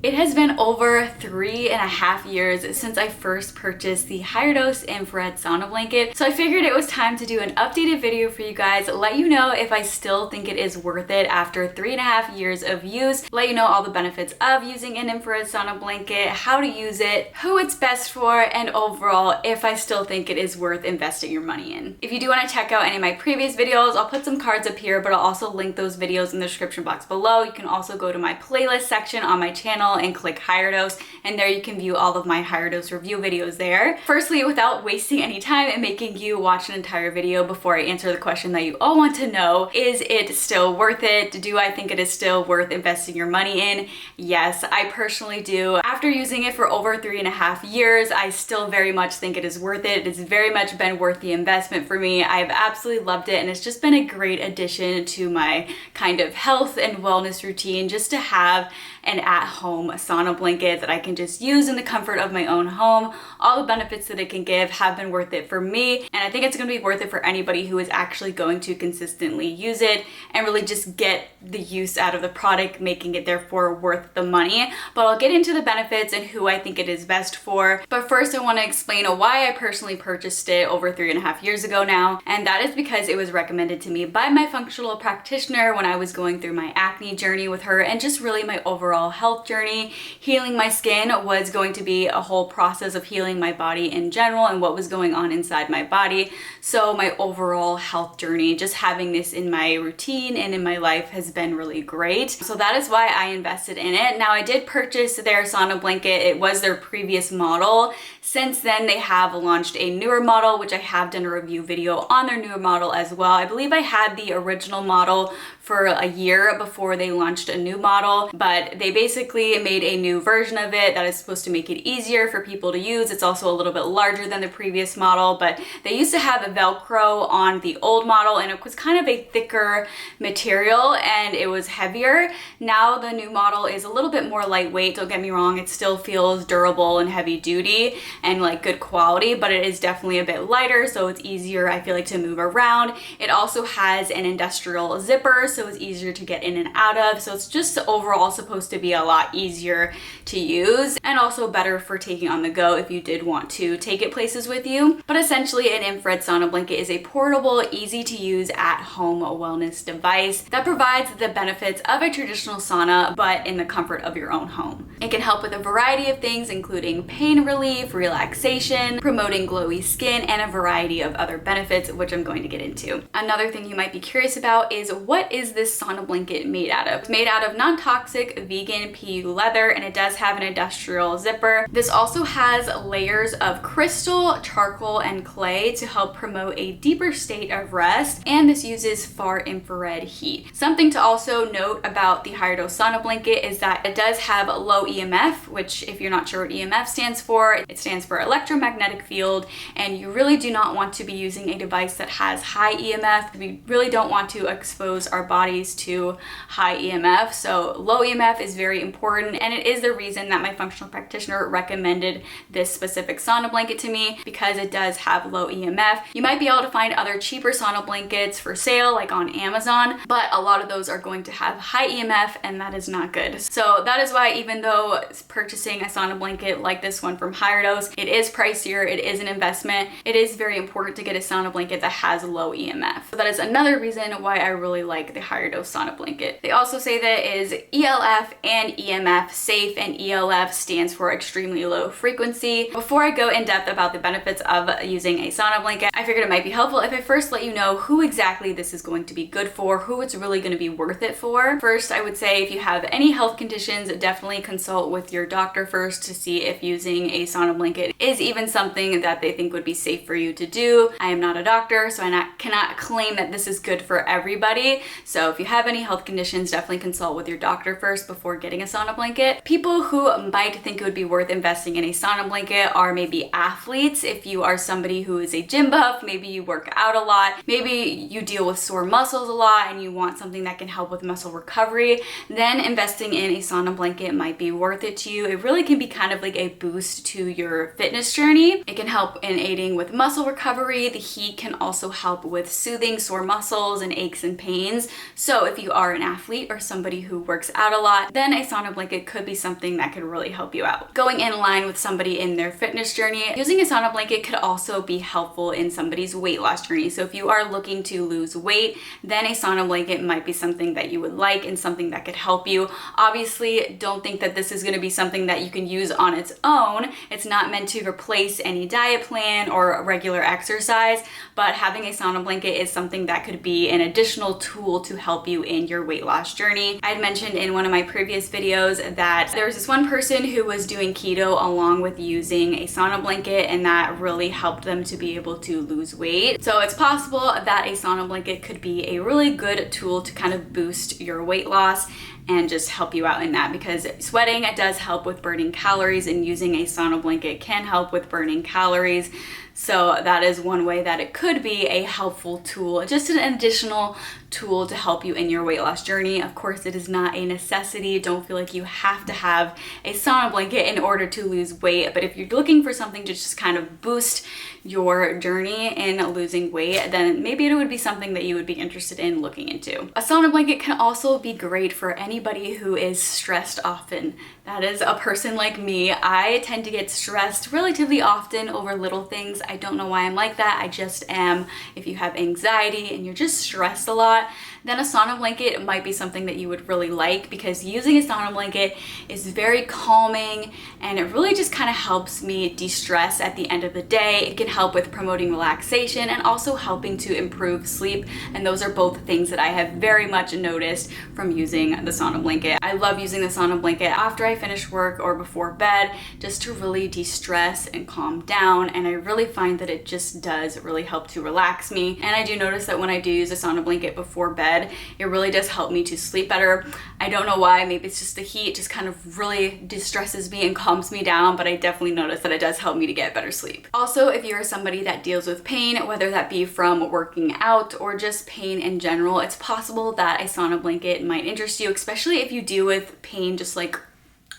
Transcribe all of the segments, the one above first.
It has been over 3.5 years since I first purchased the higher dose infrared sauna blanket, so I figured it was time to do an updated video for you guys, let you know if I still think it is worth it after 3.5 years of use, let you know all the benefits of using an infrared sauna blanket, how to use it, who it's best for, and overall if I still think it is worth investing your money in. If you do want to check out any of my previous videos, I'll put some cards up here, but I'll also link those videos in the description box below. You can also go to my playlist section on my channel and click higher dose, and there you can view all of my higher dose review videos there. Firstly, without wasting any time and making you watch an entire video before I answer the question that you all want to know, is it still worth it? Do I think it is still worth investing your money in? Yes, I personally do. After using it for over 3.5 years, I still very much think it is worth it. It's very much been worth the investment for me. I've absolutely loved it, and it's just been a great addition to my kind of health and wellness routine, just to have an at-home sauna blanket that I can just use in the comfort of my own home. All the benefits that it can give have been worth it for me, and I think it's going to be worth it for anybody who is actually going to consistently use it and really just get the use out of the product, making it therefore worth the money. But I'll get into the benefits and who I think it is best for. But first I want to explain why I personally purchased it over 3.5 years ago now, and that is because it was recommended to me by my functional practitioner when I was going through my acne journey with her, and just really my overall health journey. Healing my skin was going to be a whole process of healing my body in general and what was going on inside my body. So my overall health journey, just having this in my routine and in my life, has been really great. So that is why I invested in it. Now, I did purchase their sauna blanket. It was their previous model. Since then, they have launched a newer model, which I have done a review video on their newer model as well. I believe I had the original model for a year before they launched a new model, but they basically made a new version of it that is supposed to make it easier for people to use. It's also a little bit larger than the previous model, but they used to have a Velcro on the old model, and it was kind of a thicker material and it was heavier. Now the new model is a little bit more lightweight. Don't get me wrong, it still feels durable and heavy duty and like good quality, but it is definitely a bit lighter, so it's easier, I feel like, to move around. It also has an industrial zipper, so it's easier to get in and out of. So it's just overall supposed to be a lot easier to use, and also better for taking on the go if you did want to take it places with you. But essentially, an infrared sauna blanket is a portable, easy to use at-home wellness device that provides the benefits of a traditional sauna, but in the comfort of your own home. It can help with a variety of things, including pain relief, relaxation, promoting glowy skin, and a variety of other benefits, which I'm going to get into. Another thing you might be curious about is, what is this sauna blanket made out of? It's made out of non-toxic vegan PU leather, and it does have an industrial zipper. This also has layers of crystal, charcoal, and clay to help promote a deeper state of rest, and this uses far infrared heat. Something to also note about the higher dose sauna blanket is that it does have low EMF, which, if you're not sure what EMF stands for, it stands for electromagnetic field, and you really do not want to be using a device that has high EMF. We really don't want to expose our bodies to high EMF, so low EMF is very important, and it is the reason that my functional practitioner recommended this specific sauna blanket to me, because it does have low EMF. You might be able to find other cheaper sauna blankets for sale, like on Amazon, but a lot of those are going to have high EMF, and that is not good. So that is why, even though purchasing a sauna blanket like this one from Higher Dose, it is pricier, it is an investment, it is very important to get a sauna blanket that has low EMF. So that is another reason why I really like the Higher Dose sauna blanket. They also say that it is ELF and EMF safe, and ELF stands for extremely low frequency. Before I go in depth about the benefits of using a sauna blanket, I figured it might be helpful if I first let you know who exactly this is going to be good for, who it's really going to be worth it for. First, I would say if you have any health conditions, definitely consult with your doctor first to see if using a sauna blanket is even something that they think would be safe for you to do. I am not a doctor, so I cannot claim that this is good for everybody. So if you have any health conditions, definitely consult with your doctor first before getting a sauna blanket. People who might think it would be worth investing in a sauna blanket are maybe athletes. If you are somebody who is a gym buff, maybe you work out a lot, maybe you deal with sore muscles a lot and you want something that can help with muscle recovery, then investing in a sauna blanket might be worth it to you. It really can be kind of like a boost to your fitness journey. It can help in aiding with muscle recovery. The heat can also help with soothing sore muscles and aches and pains. So if you are an athlete or somebody who works out a lot, then a sauna blanket could be something that could really help you out. Going in line with somebody in their fitness journey, using a sauna blanket could also be helpful in somebody's weight loss journey. So if you are looking to lose weight, then a sauna blanket might be something that you would like and something that could help you. Obviously, don't think that this is going to be something that you can use on its own. It's not meant to replace any diet plan or regular exercise, but having a sauna blanket is something that could be an additional tool to help you in your weight loss journey. I had mentioned in one of my previous videos that there was this one person who was doing keto along with using a sauna blanket, and that really helped them to be able to lose weight. So it's possible that a sauna blanket could be a really good tool to kind of boost your weight loss and just help you out in that, because sweating does help with burning calories, and using a sauna blanket can help with burning calories. So that is one way that it could be a helpful tool, just an additional tool to help you in your weight loss journey. Of course, it is not a necessity. Don't feel like you have to have a sauna blanket in order to lose weight. But if you're looking for something to just kind of boost your journey in losing weight, then maybe it would be something that you would be interested in looking into. A sauna blanket can also be great for anybody who is stressed often. That is a person like me. I tend to get stressed relatively often over little things. I don't know why I'm like that. I just am. If you have anxiety and you're just stressed a lot, then a sauna blanket might be something that you would really like, because using a sauna blanket is very calming and it really just kind of helps me de-stress at the end of the day. It can help with promoting relaxation and also helping to improve sleep, and those are both things that I have very much noticed from using the sauna blanket. I love using the sauna blanket after I finish work or before bed, just to really de-stress and calm down, and I really find that it just does really help to relax me. And I do notice that when I do use a sauna blanket before bed, it really does help me to sleep better. I don't know why, maybe it's just the heat just kind of really distresses me and calms me down, but I definitely notice that it does help me to get better sleep. Also, if you're somebody that deals with pain, whether that be from working out or just pain in general, it's possible that a sauna blanket might interest you, especially if you deal with pain just like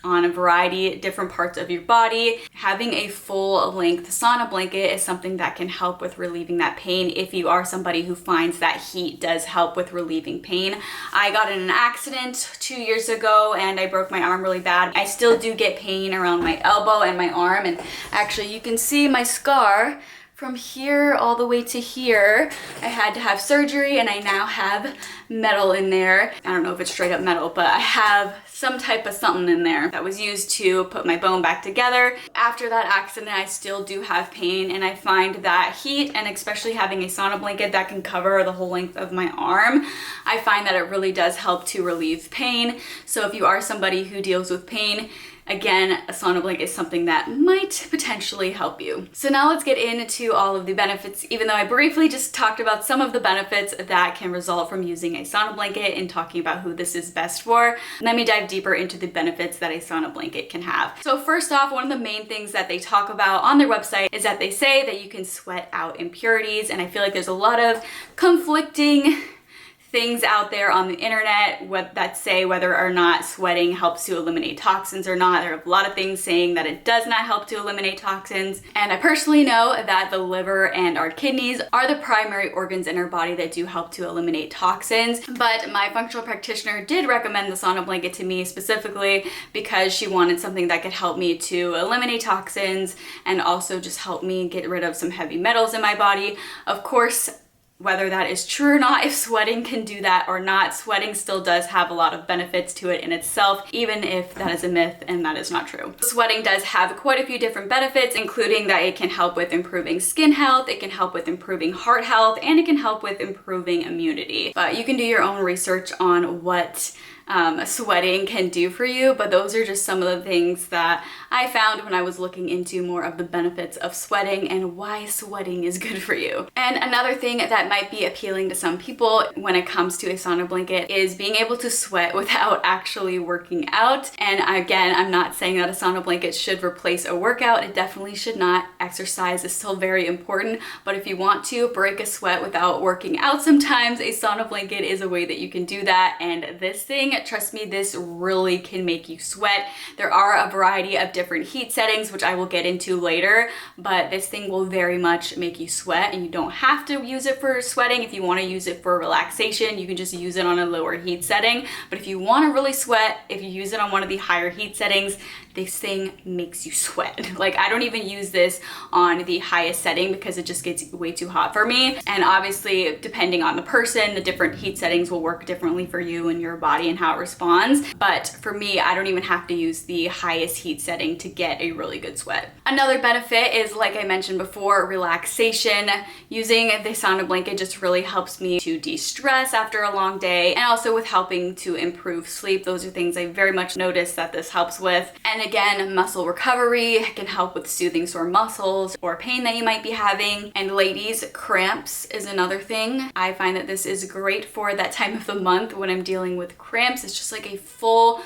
on a variety of different parts of your body. Having a full length sauna blanket is something that can help with relieving that pain if you are somebody who finds that heat does help with relieving pain. I got in an accident 2 years ago and I broke my arm really bad. I still do get pain around my elbow and my arm, and actually you can see my scar from here all the way to here. I had to have surgery and I now have metal in there. I don't know if it's straight up metal, but I have some type of something in there that was used to put my bone back together. After that accident, I still do have pain, and I find that heat, and especially having a sauna blanket that can cover the whole length of my arm, I find that it really does help to relieve pain. So if you are somebody who deals with pain, again, a sauna blanket is something that might potentially help you. So now let's get into all of the benefits, even though I briefly just talked about some of the benefits that can result from using a sauna blanket and talking about who this is best for. Let me dive deeper into the benefits that a sauna blanket can have. So first off, one of the main things that they talk about on their website is that they say that you can sweat out impurities, and I feel like there's a lot of conflicting things out there on the internet that say whether or not sweating helps to eliminate toxins or not. There are a lot of things saying that it does not help to eliminate toxins. And I personally know that the liver and our kidneys are the primary organs in our body that do help to eliminate toxins. But my functional practitioner did recommend the sauna blanket to me specifically because she wanted something that could help me to eliminate toxins and also just help me get rid of some heavy metals in my body. Of course, whether that is true or not, if sweating can do that or not, sweating still does have a lot of benefits to it in itself, even if that is a myth and that is not true. Sweating does have quite a few different benefits, including that it can help with improving skin health, it can help with improving heart health, and it can help with improving immunity. But you can do your own research on what sweating can do for you, but those are just some of the things that I found when I was looking into more of the benefits of sweating and why sweating is good for you. And another thing that might be appealing to some people when it comes to a sauna blanket is being able to sweat without actually working out. And again, I'm not saying that a sauna blanket should replace a workout. It definitely should not. Exercise is still very important, but if you want to break a sweat without working out sometimes, a sauna blanket is a way that you can do that. And this thing trust me, this really can make you sweat. There are a variety of different heat settings, which I will get into later, but this thing will very much make you sweat, and you don't have to use it for sweating. If you want to use it for relaxation, you can just use it on a lower heat setting. But if you want to really sweat, if you use it on one of the higher heat settings, this thing makes you sweat. Like, I don't even use this on the highest setting because it just gets way too hot for me. And obviously, depending on the person, the different heat settings will work differently for you and your body and how it responds. But for me, I don't even have to use the highest heat setting to get a really good sweat. Another benefit is, like I mentioned before, relaxation. Using the sauna blanket just really helps me to de-stress after a long day, and also with helping to improve sleep. Those are things I very much notice that this helps with. And again, muscle recovery can help with soothing sore muscles or pain that you might be having. And ladies, cramps is another thing. I find that this is great for that time of the month when I'm dealing with cramps. It's just like a full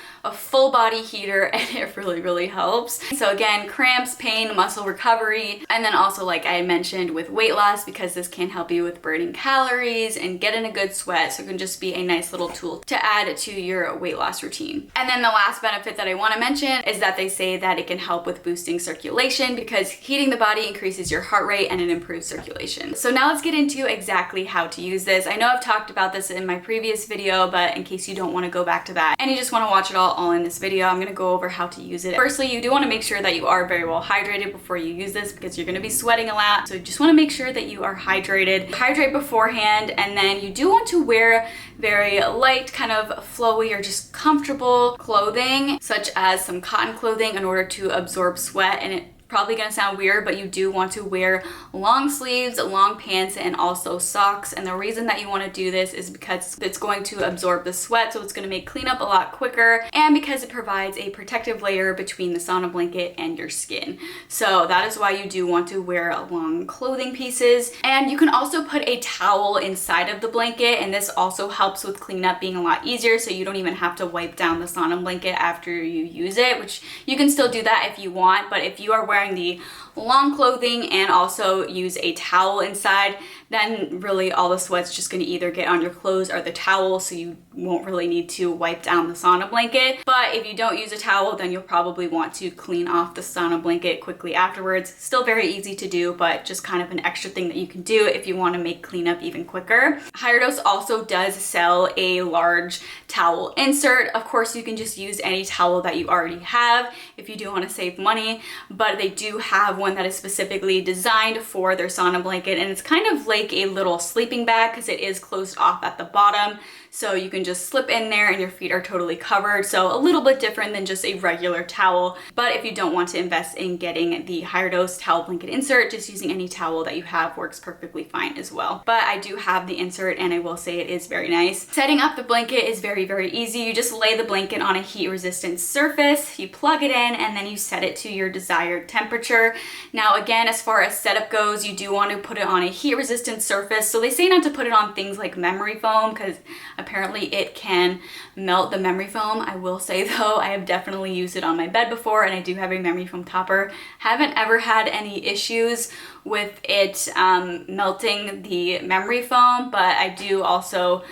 body heater, and it really helps. So again, cramps, pain, muscle recovery, and then also, like I mentioned, with weight loss, because this can help you with burning calories and get in a good sweat. So it can just be a nice little tool to add to your weight loss routine. And then the last benefit that I want to mention is that they say that it can help with boosting circulation, because heating the body increases your heart rate and it improves circulation. So now let's get into exactly how to use this. I know I've talked about this in my previous video, but in case you don't want to go back to that and you just want to watch it all in this video, I'm going to go over how to use it. Firstly, you do want to make sure that you are very well hydrated before you use this, because you're going to be sweating a lot. So you just want to make sure that you are hydrated. Hydrate beforehand, and then you do want to wear very light, kind of flowy or just comfortable clothing, such as some cotton clothing, in order to absorb sweat. And it probably gonna sound weird, but you do want to wear long sleeves, long pants, and also socks. And the reason that you want to do this is because it's going to absorb the sweat, so it's going to make cleanup a lot quicker, and because it provides a protective layer between the sauna blanket and your skin. So that is why you do want to wear long clothing pieces. And you can also put a towel inside of the blanket, and this also helps with cleanup being a lot easier, so you don't even have to wipe down the sauna blanket after you use it, which you can still do that if you want. But if you are wearing the long clothing and also use a towel inside, then really all the sweat's just going to either get on your clothes or the towel, so you won't really need to wipe down the sauna blanket. But if you don't use a towel, then you'll probably want to clean off the sauna blanket quickly afterwards. Still very easy to do, but just kind of an extra thing that you can do if you want to make cleanup even quicker. Higher Dose also does sell a large towel insert. Of course, you can just use any towel that you already have if you do want to save money, but they do have one that is specifically designed for their sauna blanket, and it's kind of like a little sleeping bag because it is closed off at the bottom. So you can just slip in there and your feet are totally covered. So a little bit different than just a regular towel. But if you don't want to invest in getting the Higher Dose towel blanket insert, just using any towel that you have works perfectly fine as well. But I do have the insert, and I will say it is very nice. Setting up the blanket is very easy. You just lay the blanket on a heat resistant surface, you plug it in, and then you set it to your desired temperature. Now again, as far as setup goes, you do want to put it on a heat resistant surface. So they say not to put it on things like memory foam, because apparently it can melt the memory foam. I will say though, I have definitely used it on my bed before, and I do have a memory foam topper. Haven't ever had any issues with it melting the memory foam, but I do also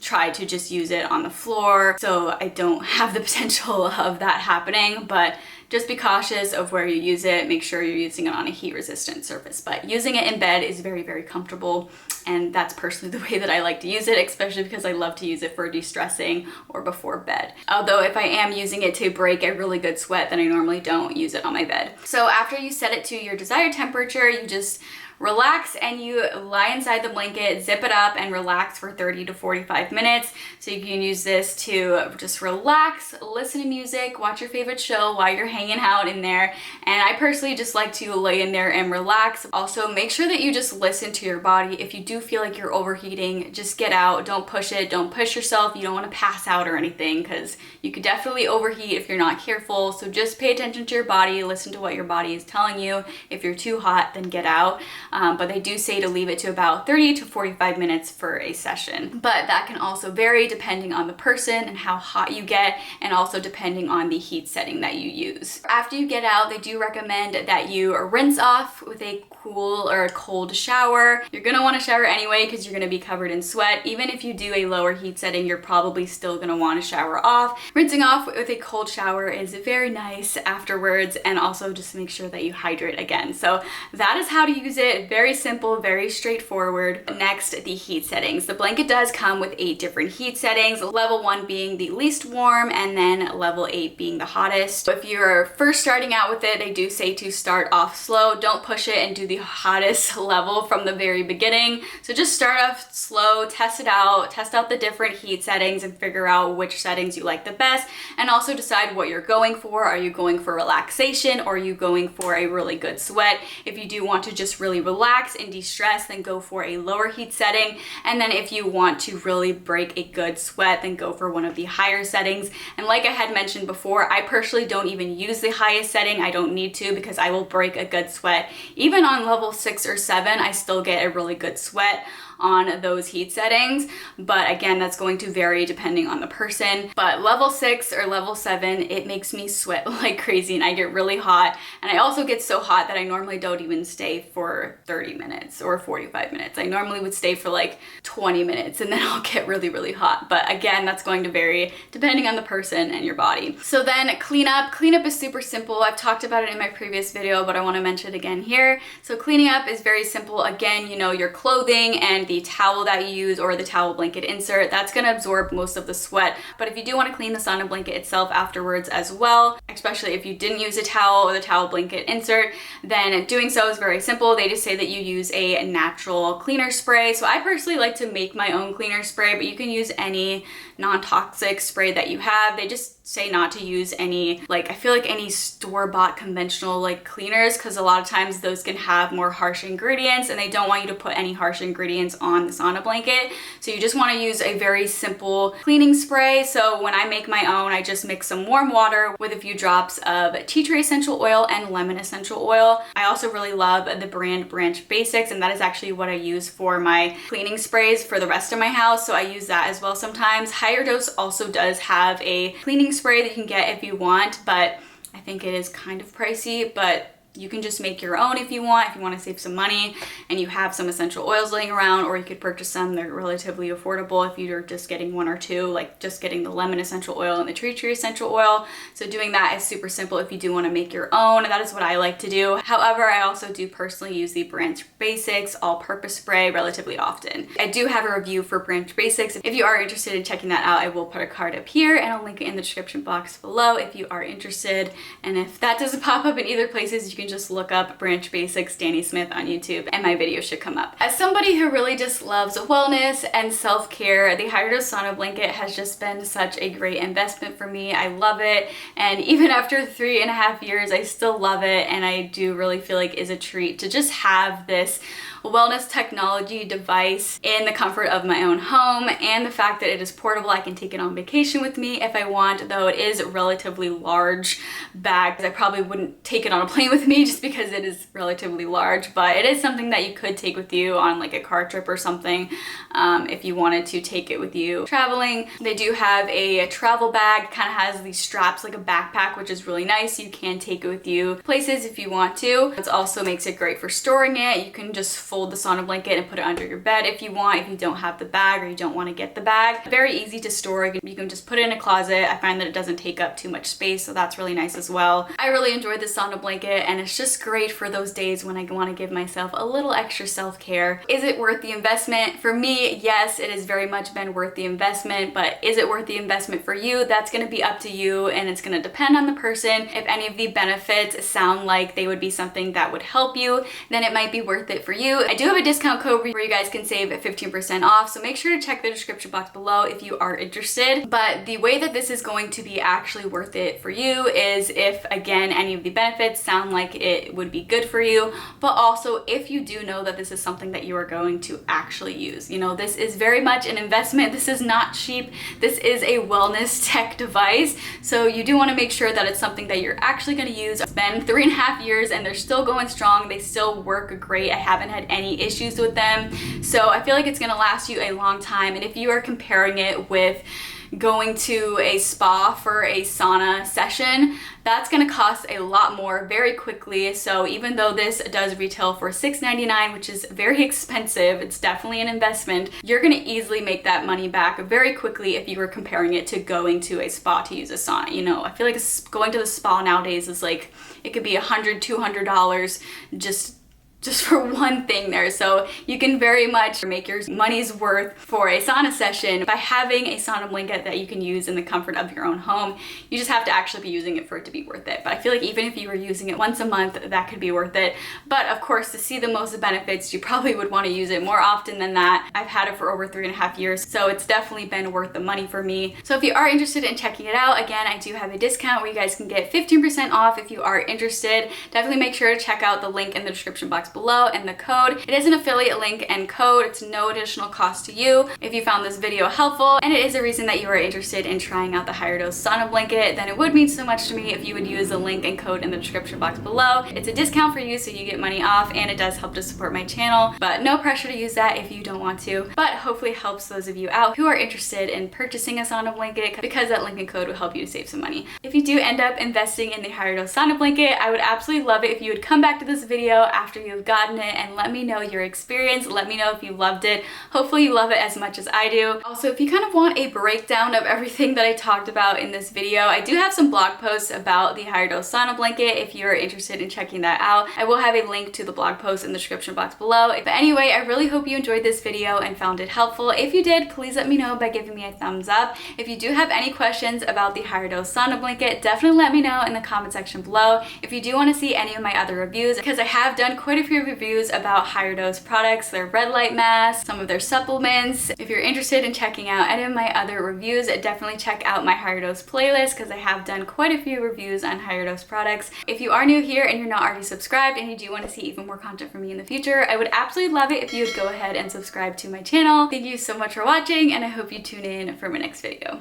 try to just use it on the floor so I don't have the potential of that happening. But just be cautious of where you use it. Make sure you're using it on a heat resistant surface. But using it in bed is very comfortable, and that's personally the way that I like to use it, especially because I love to use it for de-stressing or before bed. Although if I am using it to break a really good sweat, then I normally don't use it on my bed. So after you set it to your desired temperature, you just relax and you lie inside the blanket, zip it up, and relax for 30 to 45 minutes. So you can use this to just relax, listen to music, watch your favorite show while you're hanging out in there. And I personally just like to lay in there and relax. Also, make sure that you just listen to your body. If you do feel like you're overheating, just get out. Don't push it. Don't push yourself. You don't want to pass out or anything, because you could definitely overheat if you're not careful. So just pay attention to your body. Listen to what your body is telling you. If you're too hot, then get out. but they do say to leave it to about 30 to 45 minutes for a session. But that can also vary depending on the person and how hot you get, and also depending on the heat setting that you use. After you get out, they do recommend that you rinse off with a cool or a cold shower. You're gonna want to shower anyway because you're gonna be covered in sweat. Even if you do a lower heat setting, you're probably still gonna want to shower off. Rinsing off with a cold shower is very nice afterwards, and also just make sure that you hydrate again. So that is how to use it. Very simple, very straightforward. Next, the heat settings. The blanket does come with 8 different heat settings, level 1 being the least warm and then level 8 being the hottest. If you're first starting out with it, they do say to start off slow. Don't push it and do the hottest level from the very beginning. So just start off slow, test it out, test out the different heat settings and figure out which settings you like the best, and also decide what you're going for. Are you going for relaxation, or are you going for a really good sweat? If you do want to just really relax and de-stress, then go for a lower heat setting. And then if you want to really break a good sweat, then go for one of the higher settings. And like I had mentioned before, I personally don't even use the highest setting. I don't need to, because I will break a good sweat. Even on level 6 or 7, I still get a really good sweat on those heat settings, but again, that's going to vary depending on the person. But level 6 or level 7, it makes me sweat like crazy and I get really hot, and I also get so hot that I normally don't even stay for 30 minutes or 45 minutes. I normally would stay for like 20 minutes and then I'll get really hot. But again, that's going to vary depending on the person and your body. So then cleanup. Cleanup is super simple. I've talked about it in my previous video, but I want to mention it again here. So cleaning up is very simple. Again, you know, your clothing and the towel that you use, or the towel blanket insert, that's going to absorb most of the sweat. But if you do want to clean the sauna blanket itself afterwards as well, especially if you didn't use a towel or the towel blanket insert, then doing so is very simple. They just say that you use a natural cleaner spray. So I personally like to make my own cleaner spray, but you can use any non-toxic spray that you have. They just say not to use any, like, I feel like any store-bought conventional like cleaners, because a lot of times those can have more harsh ingredients and they don't want you to put any harsh ingredients on the sauna blanket. So you just want to use a very simple cleaning spray. So when I make my own, I just mix some warm water with a few drops of tea tree essential oil and lemon essential oil. I also really love the brand Branch Basics, and that is actually what I use for my cleaning sprays for the rest of my house. So I use that as well sometimes. Higher Dose also does have a cleaning spray that you can get if you want, but I think it is kind of pricey, but you can just make your own if you want to save some money and you have some essential oils laying around, or you could purchase some. They're relatively affordable if you're just getting 1 or 2, like just getting the lemon essential oil and the tea tree essential oil. So doing that is super simple if you do want to make your own. That is what I like to do. However, I also do personally use the Branch Basics all-purpose spray relatively often. I do have a review for Branch Basics. If you are interested in checking that out, I will put a card up here and I'll link it in the description box below if you are interested. And if that doesn't pop up in either places, you can just look up Branch Basics Danny Smith on YouTube and my video should come up. As somebody who really just loves wellness and self-care, the Higher Dose sauna blanket has just been such a great investment for me. I love it, and even after 3.5 years, I still love it, and I do really feel like it's a treat to just have this wellness technology device in the comfort of my own home, and the fact that it is portable. I can take it on vacation with me if I want, though it is a relatively large bag, because I probably wouldn't take it on a plane with me just because it is relatively large, but it is something that you could take with you on like a car trip or something if you wanted to take it with you traveling. They do have a travel bag, kind of has these straps like a backpack, which is really nice. You can take it with you places if you want to. It also makes it great for storing it. You can just fold the sauna blanket and put it under your bed if you want, if you don't have the bag or you don't want to get the bag. Very easy to store. You can just put it in a closet. I find that it doesn't take up too much space, so that's really nice as well. I really enjoy the sauna blanket, and it's just great for those days when I want to give myself a little extra self-care. Is it worth the investment? For me, yes, it has very much been worth the investment, but is it worth the investment for you? That's going to be up to you, and it's going to depend on the person. If any of the benefits sound like they would be something that would help you, then it might be worth it for you. I do have a discount code where you guys can save 15% off, so make sure to check the description box below if you are interested. But the way that this is going to be actually worth it for you is if, again, any of the benefits sound like it would be good for you, but also if you do know that this is something that you are going to actually use. You know, this is very much an investment. This is not cheap. This is a wellness tech device, so you do want to make sure that it's something that you're actually going to use. It's been 3.5 years and they're still going strong. They still work great. I haven't had any issues with them. So I feel like it's gonna last you a long time. And if you are comparing it with going to a spa for a sauna session, that's gonna cost a lot more very quickly. So even though this does retail for $6.99, which is very expensive, it's definitely an investment, you're gonna easily make that money back very quickly if you were comparing it to going to a spa to use a sauna. You know, I feel like going to the spa nowadays is like, it could be $100, $200 just for one thing there. So you can very much make your money's worth for a sauna session by having a sauna blanket that you can use in the comfort of your own home. You just have to actually be using it for it to be worth it. But I feel like even if you were using it once a month, that could be worth it. But of course, to see the most benefits, you probably would want to use it more often than that. I've had it for over 3.5 years, so it's definitely been worth the money for me. So if you are interested in checking it out, again, I do have a discount where you guys can get 15% off if you are interested. Definitely make sure to check out the link in the description box below and the code. It is an affiliate link and code. It's no additional cost to you. If you found this video helpful and it is a reason that you are interested in trying out the higher dose sauna blanket, then it would mean so much to me if you would use the link and code in the description box below. It's a discount for you, so you get money off, and it does help to support my channel, but no pressure to use that if you don't want to. But hopefully it helps those of you out who are interested in purchasing a sauna blanket, because that link and code will help you to save some money. If you do end up investing in the higher dose sauna blanket, I would absolutely love it if you would come back to this video after you've gotten it and let me know your experience. Let me know if you loved it. Hopefully you love it as much as I do. Also, if you kind of want a breakdown of everything that I talked about in this video, I do have some blog posts about the higher dose sauna blanket if you're interested in checking that out. I will have a link to the blog post in the description box below. But anyway, I really hope you enjoyed this video and found it helpful. If you did, please let me know by giving me a thumbs up. If you do have any questions about the higher dose sauna blanket, definitely let me know in the comment section below. If you do want to see any of my other reviews, because I have done quite a few reviews about higher dose products, their red light masks, some of their supplements. If you're interested in checking out any of my other reviews, definitely check out my higher dose playlist, because I have done quite a few reviews on higher dose products. If you are new here and you're not already subscribed and you do want to see even more content from me in the future, I would absolutely love it if you would go ahead and subscribe to my channel. Thank you so much for watching, and I hope you tune in for my next video.